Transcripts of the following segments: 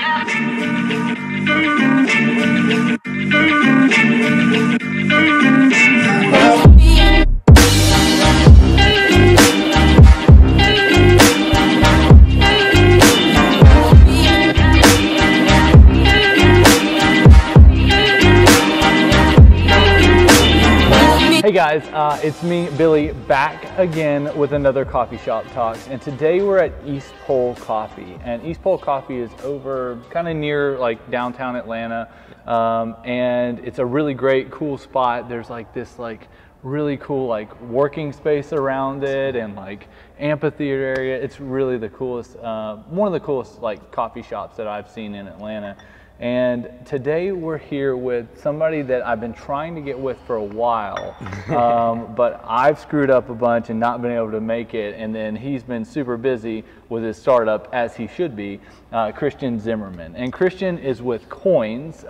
Hey guys, it's me, Billy, back again with another Coffee Shop Talks, and today we're at East Pole Coffee, and East Pole Coffee is over kind of near like downtown Atlanta, and it's a really great, cool spot. There's like this really cool working space around it and like amphitheater area. It's really the coolest, one of the coolest coffee shops that I've seen in Atlanta. And today we're here with somebody that I've been trying to get with for a while, but I've screwed up a bunch and not been able to make it, and then he's been super busy with his startup, as he should be, Christian Zimmerman. And Christian is with Qoins.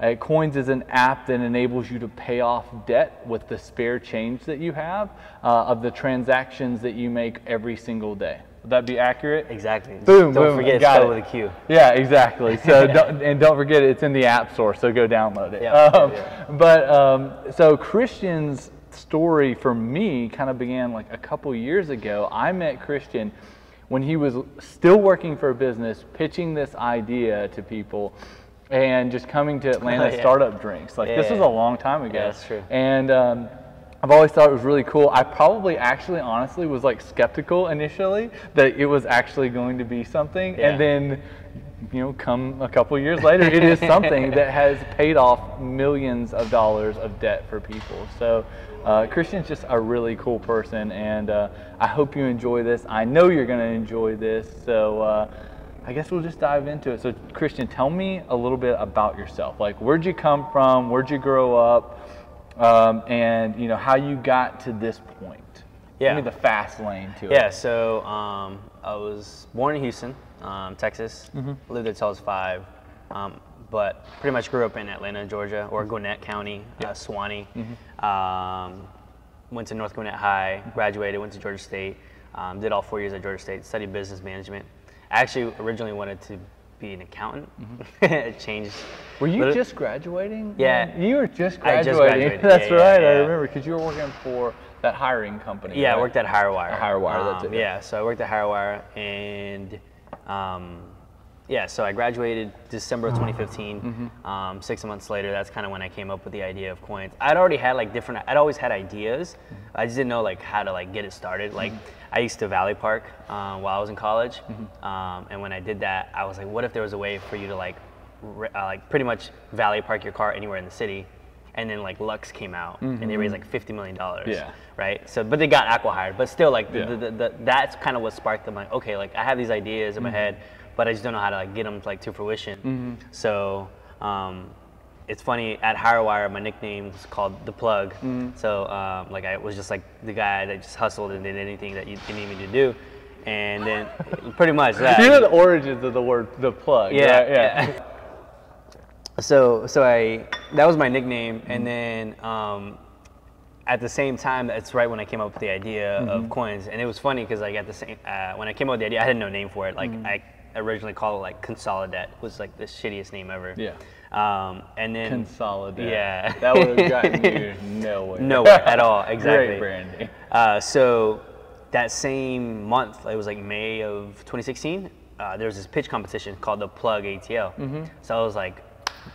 Qoins is an app that enables you to pay off debt with the spare change that you have of the transactions that you make every single day. Would that be accurate? Exactly. Boom, don't boom, forget to spell with a Q. Yeah, exactly. So don't forget it's in the App Store, so go download it. So Christian's story for me kind of began like a couple years ago. I met Christian when he was still working for a business, pitching this idea to people, and just coming to Atlanta startup drinks. This was a long time ago. Yeah, that's true. And I've always thought it was really cool. I probably actually honestly was skeptical initially that it was actually going to be something, and then come a couple years later, it is something that has paid off millions of dollars of debt for people. So Christian's just a really cool person, and I hope you enjoy this. I know you're going to enjoy this, so I guess we'll just dive into it. So Christian, tell me a little bit about yourself. Where'd you come from? Where'd you grow up? And how you got to this point. Give me the fast lane to it. Yeah, so I was born in Houston, Texas. Lived there till I was 5, but pretty much grew up in Atlanta, Georgia, or Gwinnett County, Suwanee. Went to North Gwinnett High, graduated, went to Georgia State, did all 4 years at Georgia State, studied business management. I actually originally wanted to be an accountant. It changed. Were you just graduating? Yeah. You were just graduating. I just graduated. That's right. I remember, because you were working for that hiring company. Yeah, right? I worked at HireWire. HireWire, that's it. Yeah, so I worked at HireWire, and so I graduated December of 2015. 6 months later, that's kind of when I came up with the idea of Qoins. I'd already had I'd always had ideas. I just didn't know how to get it started. I used to Valley Park while I was in college, and when I did that, I was like, what if there was a way for you to pretty much Valley Park your car anywhere in the city? And then Lux came out, and they raised $50 million. Yeah. Right. So, but they got acqui-hired. But still, that's kind of what sparked them. Okay, I have these ideas in my head, but I just don't know how to get them to fruition. So, it's funny, at HireWire, my nickname was called The Plug. So, I was just the guy that just hustled and did anything that you need me to do. And then, pretty much that. You know the origins of the word The Plug. Yeah. Right? Yeah. So that was my nickname, and then at the same time, that's right when I came up with the idea of Qoins. And it was funny because at the same when I came up with the idea, I had no name for it. I originally called it Consolidat. Was the shittiest name ever. Yeah. And then Consolidat. Yeah. That would have gotten you nowhere. Nowhere at all. Exactly. Great branding. So that same month, it was May of 2016. There was this pitch competition called the Plug ATL. So I was like,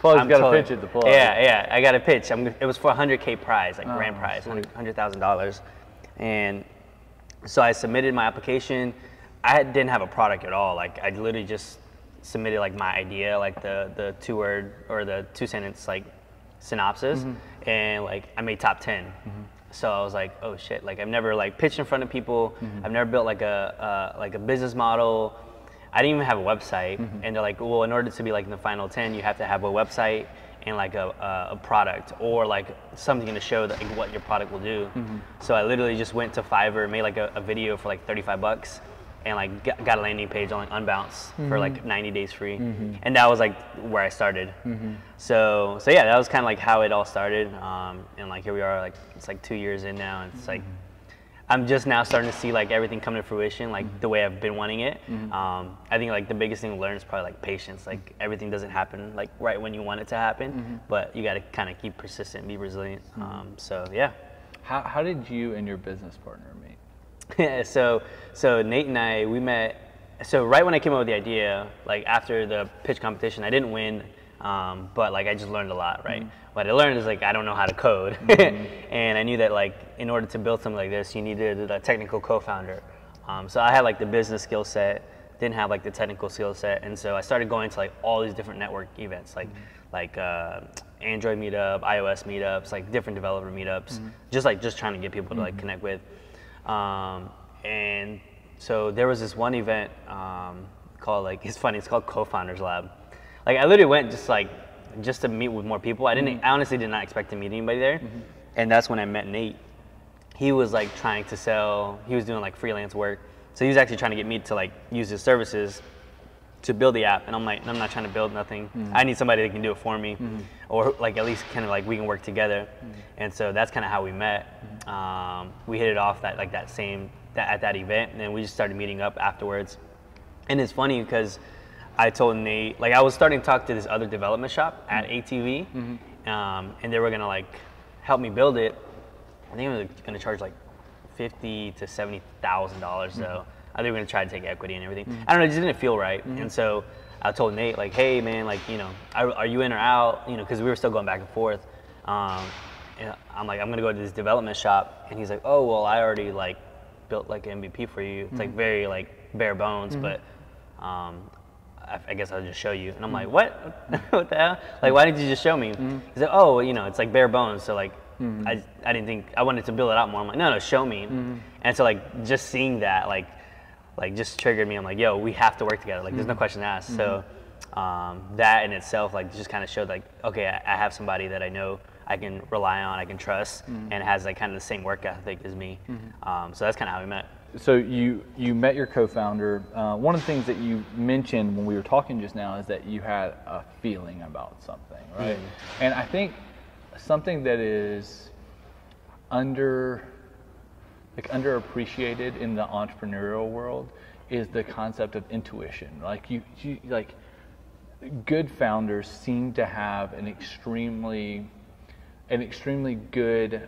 Plug's got a pitch at the Plug. Yeah, I got a pitch. It was for a $100K prize, grand prize, $100,000. And so I submitted my application. I didn't have a product at all. I literally just submitted my idea, the 2-word or the 2-sentence synopsis, and I made top 10. So I was like, oh shit! I've never pitched in front of people. I've never built a business model. I didn't even have a website, and they're like, well, in order to be in the final 10, you have to have a website and a product or something to show that what your product will do. So I literally just went to Fiverr, made a video for $35, and got a landing page on Unbounce for 90 days free, and that was where I started. So yeah, that was kind of how it all started, and here we are, it's 2 years in now, and it's I'm just now starting to see like everything come to fruition, like the way I've been wanting it. I think like the biggest thing to learn is probably like patience. Like everything doesn't happen like right when you want it to happen, but you got to kind of keep persistent and be resilient. So yeah. How did you and your business partner meet? Yeah, so Nate and I, we met. So right when I came up with the idea, like after the pitch competition, I didn't win, but like I just learned a lot, right? What I learned is like I don't know how to code, and I knew that like in order to build something like this, you needed a technical co-founder. So I had like the business skill set, didn't have like the technical skill set, and so I started going to like all these different network events, like Android meetup, iOS meetups, like different developer meetups, just trying to get people to like connect with, and so there was this one event called like, it's funny, it's called Co-Founders Lab. Like I literally went just to meet with more people. I honestly did not expect to meet anybody there. And that's when I met Nate. He was like trying to sell, he was doing like freelance work. So he was actually trying to get me to like use his services to build the app. And I'm like, I'm not trying to build nothing. I need somebody that can do it for me, or like at least kind of like we can work together. And so that's kind of how we met. We hit it off at that event, and then we just started meeting up afterwards. And it's funny because I told Nate, like I was starting to talk to this other development shop at ATV, and they were gonna like help me build it. I think they were gonna charge like $50,000 to $70,000 though. I think they were gonna try to take equity and everything. I don't know, it just didn't feel right. And so I told Nate like, hey man, like, you know, are you in or out? You know, because we were still going back and forth. And I'm like, I'm gonna go to this development shop, and he's like, oh well, I already like built like an MVP for you. It's like very like bare bones, but I guess I'll just show you. And I'm like, what? What the hell? Like, why didn't you just show me? He's like, oh, well, you know, it's like bare bones. So like, I didn't think, I wanted to build it out more. I'm like, no, show me. And so like, just seeing that, like just triggered me. I'm like, yo, we have to work together. Like, there's no question asked. So that in itself, like, just kind of showed like, okay, I have somebody that I know I can rely on, I can trust, and has like kind of the same work ethic as me. So that's kind of how we met. So you met your co-founder. One of the things that you mentioned when we were talking just now is that you had a feeling about something, right? And I think something that is underappreciated in the entrepreneurial world is the concept of intuition. Like you like good founders seem to have an extremely good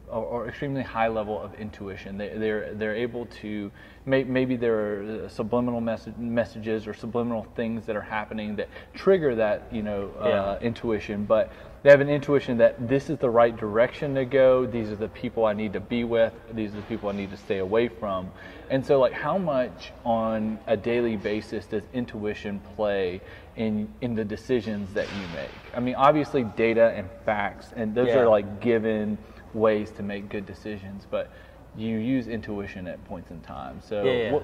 or extremely high level of intuition. They're able to, maybe there are subliminal messages or subliminal things that are happening that trigger that, you know, intuition, but they have an intuition that this is the right direction to go, these are the people I need to be with, these are the people I need to stay away from. And so like how much on a daily basis does intuition play in the decisions that you make? I mean, obviously data and facts, and those are like given ways to make good decisions, but you use intuition at points in time. So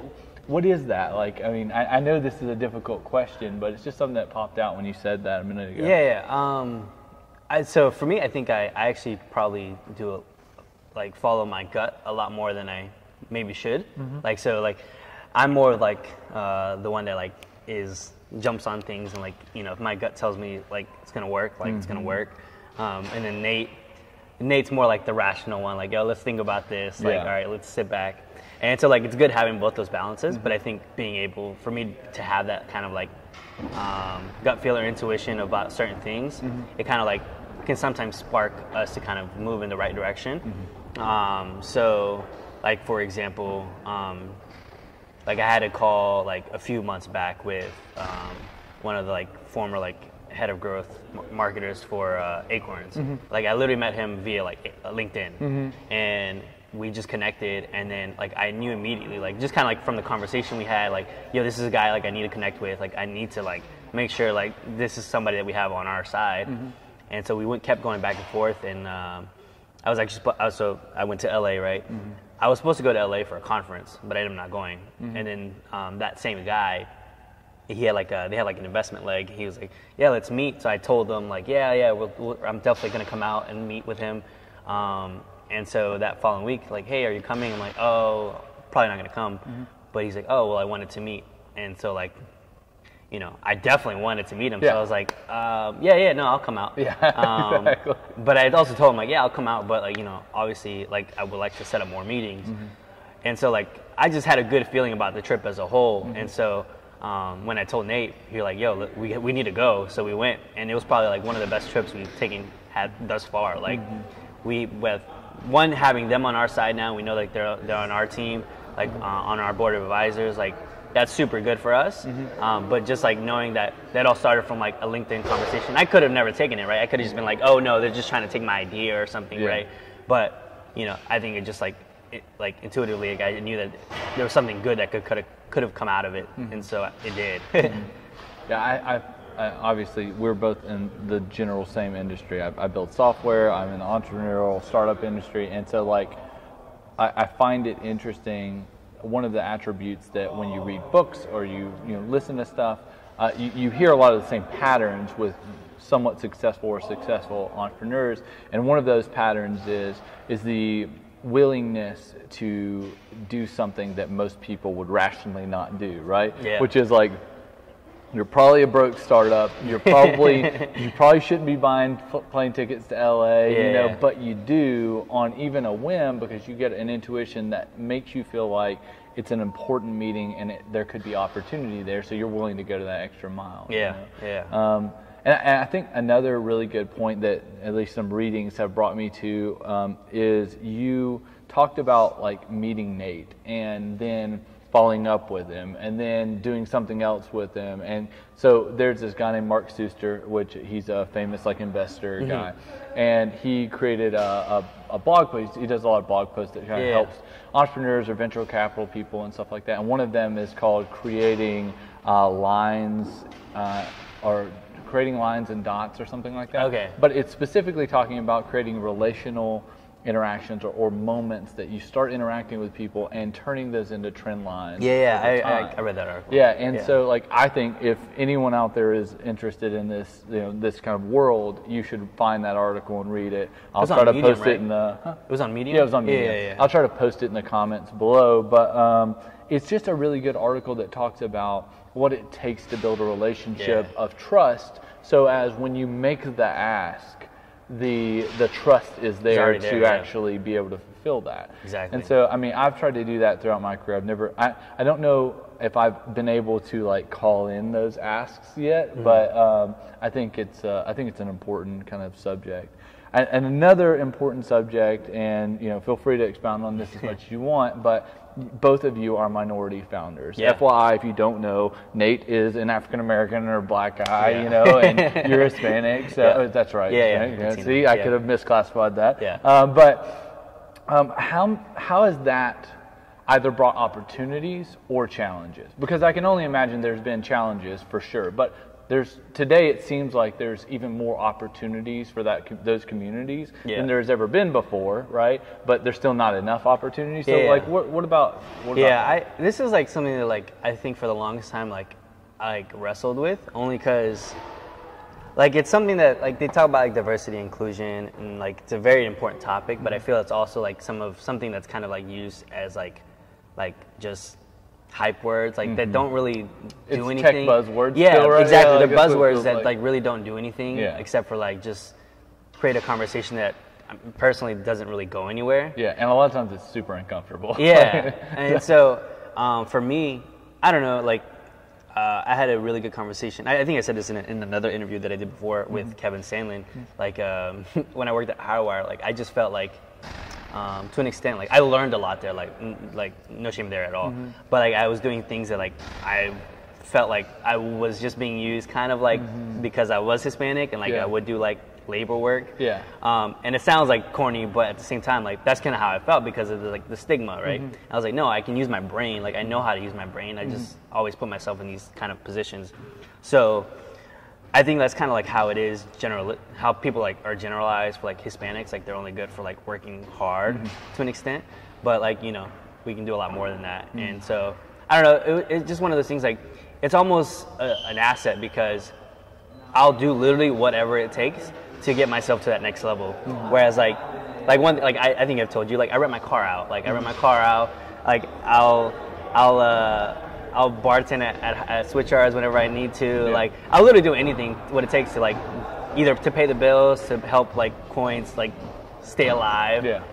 what is that? Like, I mean, I know this is a difficult question, but it's just something that popped out when you said that a minute ago. So for me, I think I actually probably do like follow my gut a lot more than I maybe should. Like, so like I'm more of like the one that like jumps on things, and like, you know, if my gut tells me like it's gonna work, like it's gonna work. And then Nate's more like the rational one, like, yo, let's think about this, like, all right, let's sit back. And so like it's good having both those balances, but I think being able for me to have that kind of like gut feel or intuition about certain things, it kind of like can sometimes spark us to kind of move in the right direction. So like for example, like I had a call like a few months back with one of the like former like head of growth marketers for Qoins. Like I literally met him via like LinkedIn, and we just connected, and then like I knew immediately, like just kind of like from the conversation we had, like, yo, this is a guy like I need to connect with, like I need to like make sure like this is somebody that we have on our side. And so we kept going back and forth, and I was actually so I went to LA, right? I was supposed to go to LA for a conference, but I ended up not going. And then that same guy, he had like they had like an investment leg. He was like, yeah, let's meet. So I told them like, I'm definitely gonna come out and meet with him. And so that following week, like, hey, are you coming? I'm like, oh, probably not gonna come. But he's like, oh, well, I wanted to meet. And so like, you know, I definitely wanted to meet him. Yeah. So I was like, no, I'll come out. Yeah, exactly. But I also told him like, yeah, I'll come out, but like, you know, obviously like I would like to set up more meetings. And so like, I just had a good feeling about the trip as a whole. And so when I told Nate, he was like, yo, look, we need to go. So we went, and it was probably like one of the best trips we've had thus far. Like with one, having them on our side now, we know like they're on our team, like on our board of advisors, like that's super good for us. But just like knowing that all started from like a LinkedIn conversation. I could have never taken it, right? I could have just been like, oh no, they're just trying to take my idea or something, right? But you know, I think it just like intuitively, like, I knew that there was something good that could have come out of it, and so it did. Yeah, I obviously we're both in the general same industry. I build software. I'm in the entrepreneurial startup industry, and so like I find it interesting. One of the attributes that when you read books or you listen to stuff, you hear a lot of the same patterns with somewhat successful or successful entrepreneurs, and one of those patterns is the willingness to do something that most people would rationally not do, right? Yeah. Which is like, you're probably a broke startup. You probably shouldn't be buying plane tickets to LA, but you do on even a whim because you get an intuition that makes you feel like it's an important meeting and there could be opportunity there, so you're willing to go to that extra mile. And I think another really good point that at least some readings have brought me to is you talked about like meeting Nate and then following up with him and then doing something else with him. And so there's this guy named Mark Suster, which he's a famous like investor guy, and he created a blog post. He does a lot of blog posts that kind of helps entrepreneurs or venture capital people and stuff like that. And one of them is called creating lines or creating lines and dots or something like that. Okay. But it's specifically talking about creating relational interactions or moments that you start interacting with people and turning those into trend lines. I read that article. So like I think if anyone out there is interested in this, this kind of world, you should find that article and read it. I'll try to post it in the. It was on Medium. Yeah, it was on Medium. I'll try to post it in the comments below, but it's just a really good article that talks about what it takes to build a relationship of trust. So as when you make the ask, the trust is there to actually be able to fulfill that. Exactly. And so, I mean, I've tried to do that throughout my career. I don't know if I've been able to like call in those asks yet, but I think it's an important kind of subject. And another important subject, and feel free to expound on this as much as you want, but both of you are minority founders. FYI, if you don't know, Nate is an African American or black guy, and you're Hispanic. So that's right. See, I could have misclassified that. But how has that either brought opportunities or challenges? Because I can only imagine there's been challenges for sure, but today it seems like there's even more opportunities for those communities than there's ever been before, right? But there's still not enough opportunities. So like, what about this is like something that like I think for the longest time I wrestled with, only because like it's something that like they talk about like diversity and inclusion, and like it's a very important topic, but I feel it's also like something that's kind of like used as like just hype words that don't really do anything. Tech buzzwords. Still, right? Exactly. Yeah, they're buzzwords that like really don't do anything except for like just create a conversation that personally doesn't really go anywhere. Yeah, and a lot of times it's super uncomfortable. And so for me, I don't know, like I had a really good conversation. I think I said this in another interview that I did before with Kevin Sandlin. Like when I worked at HireWire, like I just felt like to an extent, like I learned a lot there, like no shame there at all. But like I was doing things that like I felt like I was just being used kind of like because I was Hispanic and like I would do like labor work. And it sounds like corny, but at the same time, like that's kind of how I felt because of the stigma, right? I was like, no, I can use my brain. Like I know how to use my brain. I just always put myself in these kind of positions. So I think that's kind of like how it is how people like are generalized for like Hispanics, like they're only good for like working hard to an extent, but like we can do a lot more than that. And so I don't know, it's just one of those things, like it's almost an asset because I'll do literally whatever it takes to get myself to that next level. Whereas I think I've told you, like I rent my car out, like I'll I'll bartend at switch yards whenever I need to. Like I'll literally do anything what it takes to like either to pay the bills, to help like Qoins like stay alive.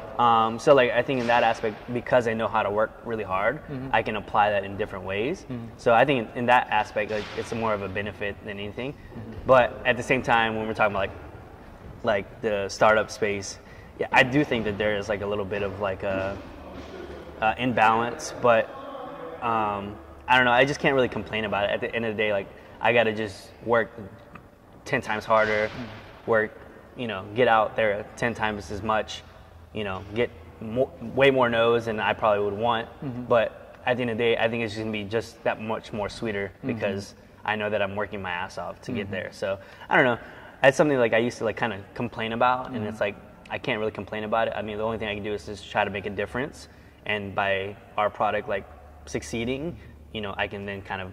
So like I think in that aspect, because I know how to work really hard, I can apply that in different ways. So I think in that aspect, like it's more of a benefit than anything. But at the same time, when we're talking about like the startup space, yeah, I do think that there is like a little bit of like a imbalance. But I don't know. I just can't really complain about it. At the end of the day, like I got to just work 10 times harder, work, get out there 10 times as much. Get way more no's than I probably would want. But at the end of the day, I think it's going to be just that much more sweeter because I know that I'm working my ass off to get there. So I don't know. That's something like I used to like kind of complain about, and it's like I can't really complain about it. I mean, the only thing I can do is just try to make a difference. And by our product like succeeding, I can then kind of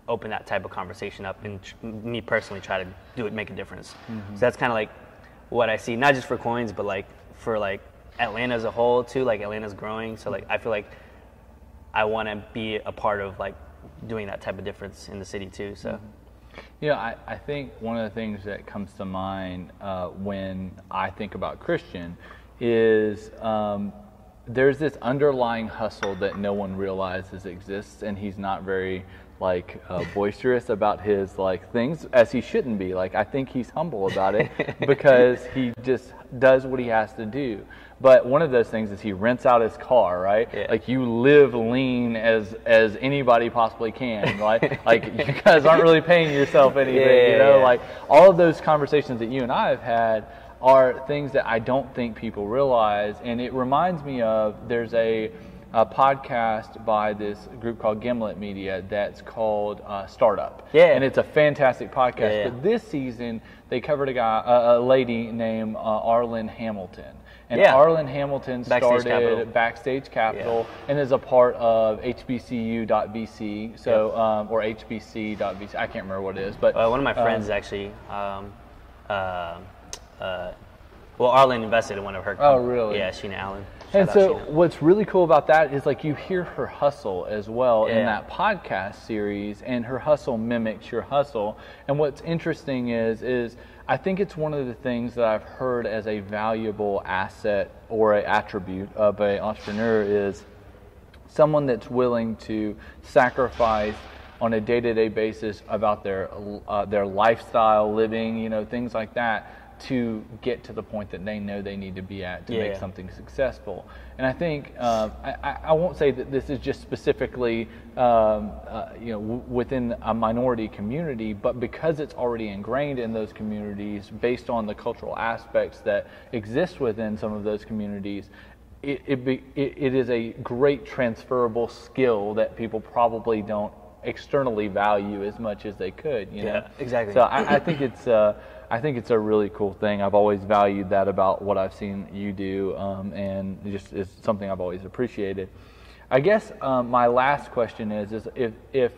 open that type of conversation up and me personally try to make a difference. So that's kind of like what I see, not just for Qoins, but like for like Atlanta as a whole too. Like Atlanta's growing, so like I feel like I want to be a part of like doing that type of difference in the city too. So I think one of the things that comes to mind when I think about Christian is there's this underlying hustle that no one realizes exists, and he's not very like boisterous about his like things, as he shouldn't be. Like I think he's humble about it because he just does what he has to do. But one of those things is he rents out his car, right? Like you live lean as anybody possibly can, right? Like you guys aren't really paying yourself anything, like all of those conversations that you and I have had are things that I don't think people realize. And it reminds me of, there's a podcast by this group called Gimlet Media that's called Startup. And it's a fantastic podcast. But this season they covered a lady named Arlen Hamilton. And Arlen Hamilton started Backstage Capital and is a part of HBCU.VC, so or HBC.VC. I can't remember what it is, but one of my friends actually. Well, Arlen invested in one of her companies. Oh, really? Yeah, Sheena Allen. And so what's really cool about that is like you hear her hustle as well in that podcast series, and her hustle mimics your hustle. And what's interesting is I think it's one of the things that I've heard as a valuable asset or an attribute of an entrepreneur is someone that's willing to sacrifice on a day-to-day basis about their lifestyle, living, things like that, to get to the point that they know they need to be at to make something successful. And I think I won't say that this is just specifically within a minority community, but because it's already ingrained in those communities based on the cultural aspects that exist within some of those communities, it is a great transferable skill that people probably don't externally value as much as they could. Exactly. So I think it's a really cool thing. I've always valued that about what I've seen you do, and just is something I've always appreciated. I guess my last question is if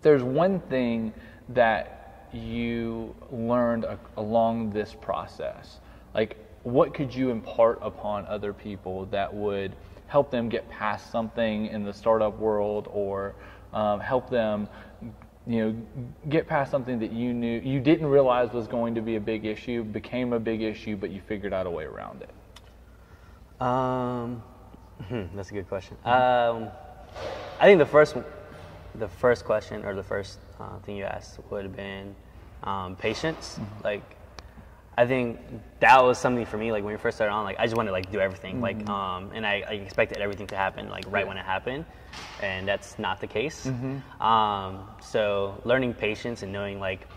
there's one thing that you learned along this process, like what could you impart upon other people that would help them get past something in the startup world, or help them get past something that you didn't realize was going to be a big issue, became a big issue, but you figured out a way around it? That's a good question. I think the first question, or the first thing you asked, would have been patience. Like, I think that was something for me. Like when we first started on, like I just wanted to like do everything, like and I expected everything to happen like right when it happened, and that's not the case. So learning patience and knowing like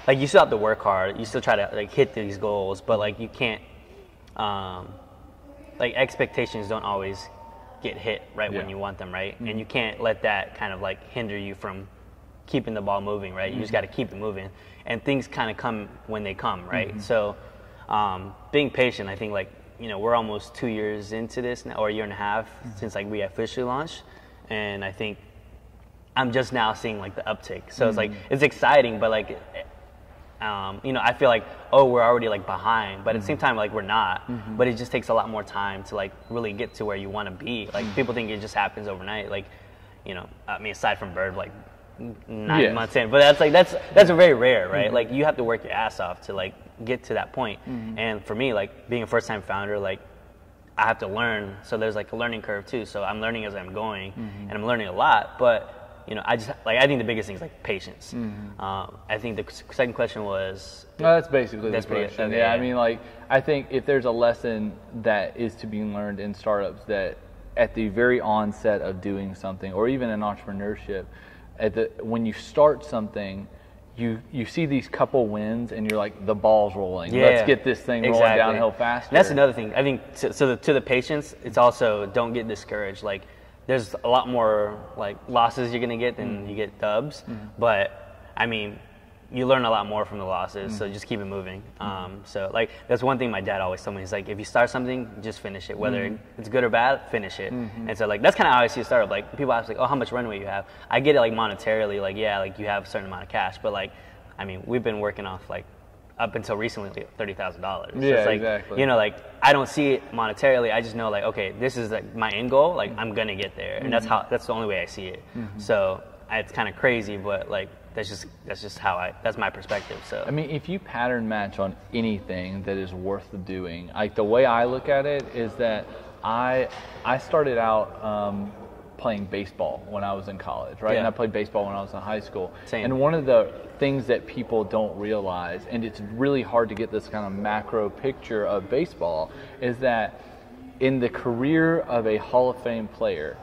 you still have to work hard. You still try to like hit these goals, but like you can't like expectations don't always get hit right when you want them, right? And you can't let that kind of like hinder you from keeping the ball moving, right? You just got to keep it moving, and things kind of come when they come, right? So being patient, I think like we're almost 2 years into this now, or a year and a half since like we officially launched, and I think I'm just now seeing like the uptick. So it's like it's exciting, but like I feel like we're already like behind, but at the same time like we're not. But it just takes a lot more time to like really get to where you want to be. Like people think it just happens overnight. Like you know, I mean, aside from Bird, like 9 months in, but that's very rare, right? Like you have to work your ass off to like get to that point. And for me, like being a first-time founder, like I have to learn. So there's like a learning curve too. So I'm learning as I'm going, and I'm learning a lot. But you know, I think the biggest thing is like patience. I think the second question was. No, that's basically the question. Yeah, I mean, like I think if there's a lesson that is to be learned in startups, that at the very onset of doing something, or even in entrepreneurship, when you start something, you see these couple wins and you're like, the ball's rolling. Yeah, let's get this thing rolling downhill faster. And that's another thing. I think to the patience, it's also don't get discouraged. Like there's a lot more like losses you're gonna get than you get dubs, but I mean, you learn a lot more from the losses, so just keep it moving. So like that's one thing my dad always told me. He's like, if you start something, just finish it. Whether it's good or bad, finish it. And so like that's kind of how I see a startup. Like people ask like, oh, how much runway you have? I get it like monetarily, like yeah, like you have a certain amount of cash, but like I mean, we've been working off like up until recently like $30,000. So yeah, it's like, exactly. You know, like I don't see it monetarily. I just know like, okay, this is like my end goal. Like I'm gonna get there, and that's the only way I see it. So it's kind of crazy, but like that's just how that's my perspective. So I mean, if you pattern match on anything that is worth doing, like the way I look at it is that I started out playing baseball when I was in college, right? And I played baseball when I was in high school. Same. And one of the things that people don't realize, and it's really hard to get this kind of macro picture of baseball, is that in the career of a Hall of Fame player,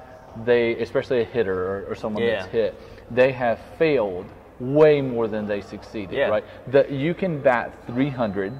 they, especially a hitter or someone that's hit, they have failed way more than they succeeded, right? You can bat 300,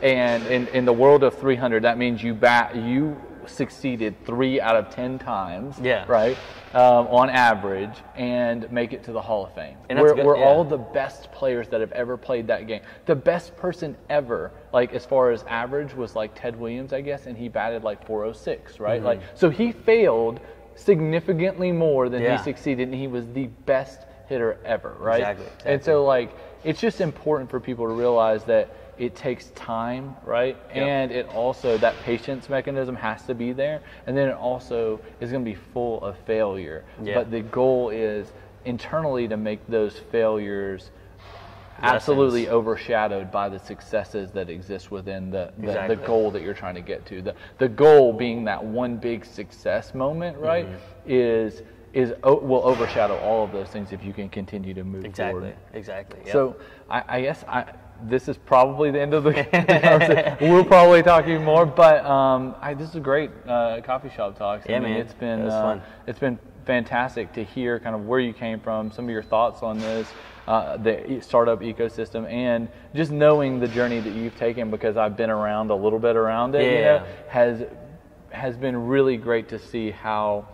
and in the world of 300, that means you succeeded 3 out of 10 times, right, on average, and make it to the Hall of Fame. And we're all the best players that have ever played that game. The best person ever, like as far as average, was like Ted Williams, I guess, and he batted like 406, right? Like so he failed significantly more than he succeeded, and he was the best hitter ever, right? Exactly. And so like it's just important for people to realize that it takes time, right? And it also, that patience mechanism has to be there, and then it also is going to be full of failure. But the goal is internally to make those failures absolutely overshadowed by the successes that exist within the goal that you're trying to get to. The goal being that one big success moment, right, will overshadow all of those things if you can continue to move forward. Exactly. Yep. So I guess this is probably the end of the conversation. We're probably talking more, but this is a great coffee shop talk. Yeah, I mean, it's been fantastic to hear kind of where you came from, some of your thoughts on this, the startup ecosystem, and just knowing the journey that you've taken, because I've been around a little bit around it, you know, has been really great to see how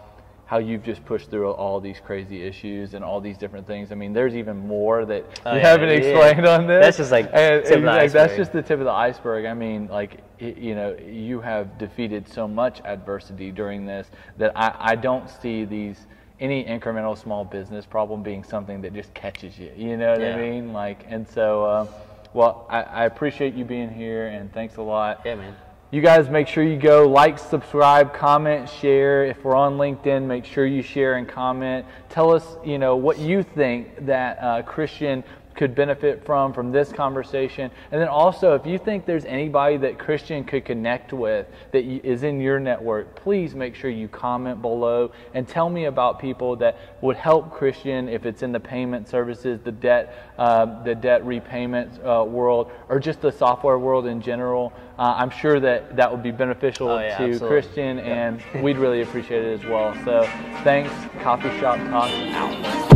you've just pushed through all these crazy issues and all these different things. I mean, there's even more that you haven't explained on this. That's just like tip of the iceberg. That's just the tip of the iceberg. I mean, like, you know, you have defeated so much adversity during this that I don't see any incremental small business problem being something that just catches you. You know what I mean? Like, and so, well, I appreciate you being here, and thanks a lot. Yeah, man. You guys make sure you go like, subscribe, comment, share. If we're on LinkedIn, make sure you share and comment. Tell us, you know, what you think that Christian could benefit from this conversation. And then also, if you think there's anybody that Christian could connect with that is in your network, please make sure you comment below and tell me about people that would help Christian, if it's in the payment services, the debt repayment world, or just the software world in general. I'm sure that would be beneficial to absolutely. Christian, and we'd really appreciate it as well. So thanks. Coffee Shop Talk out.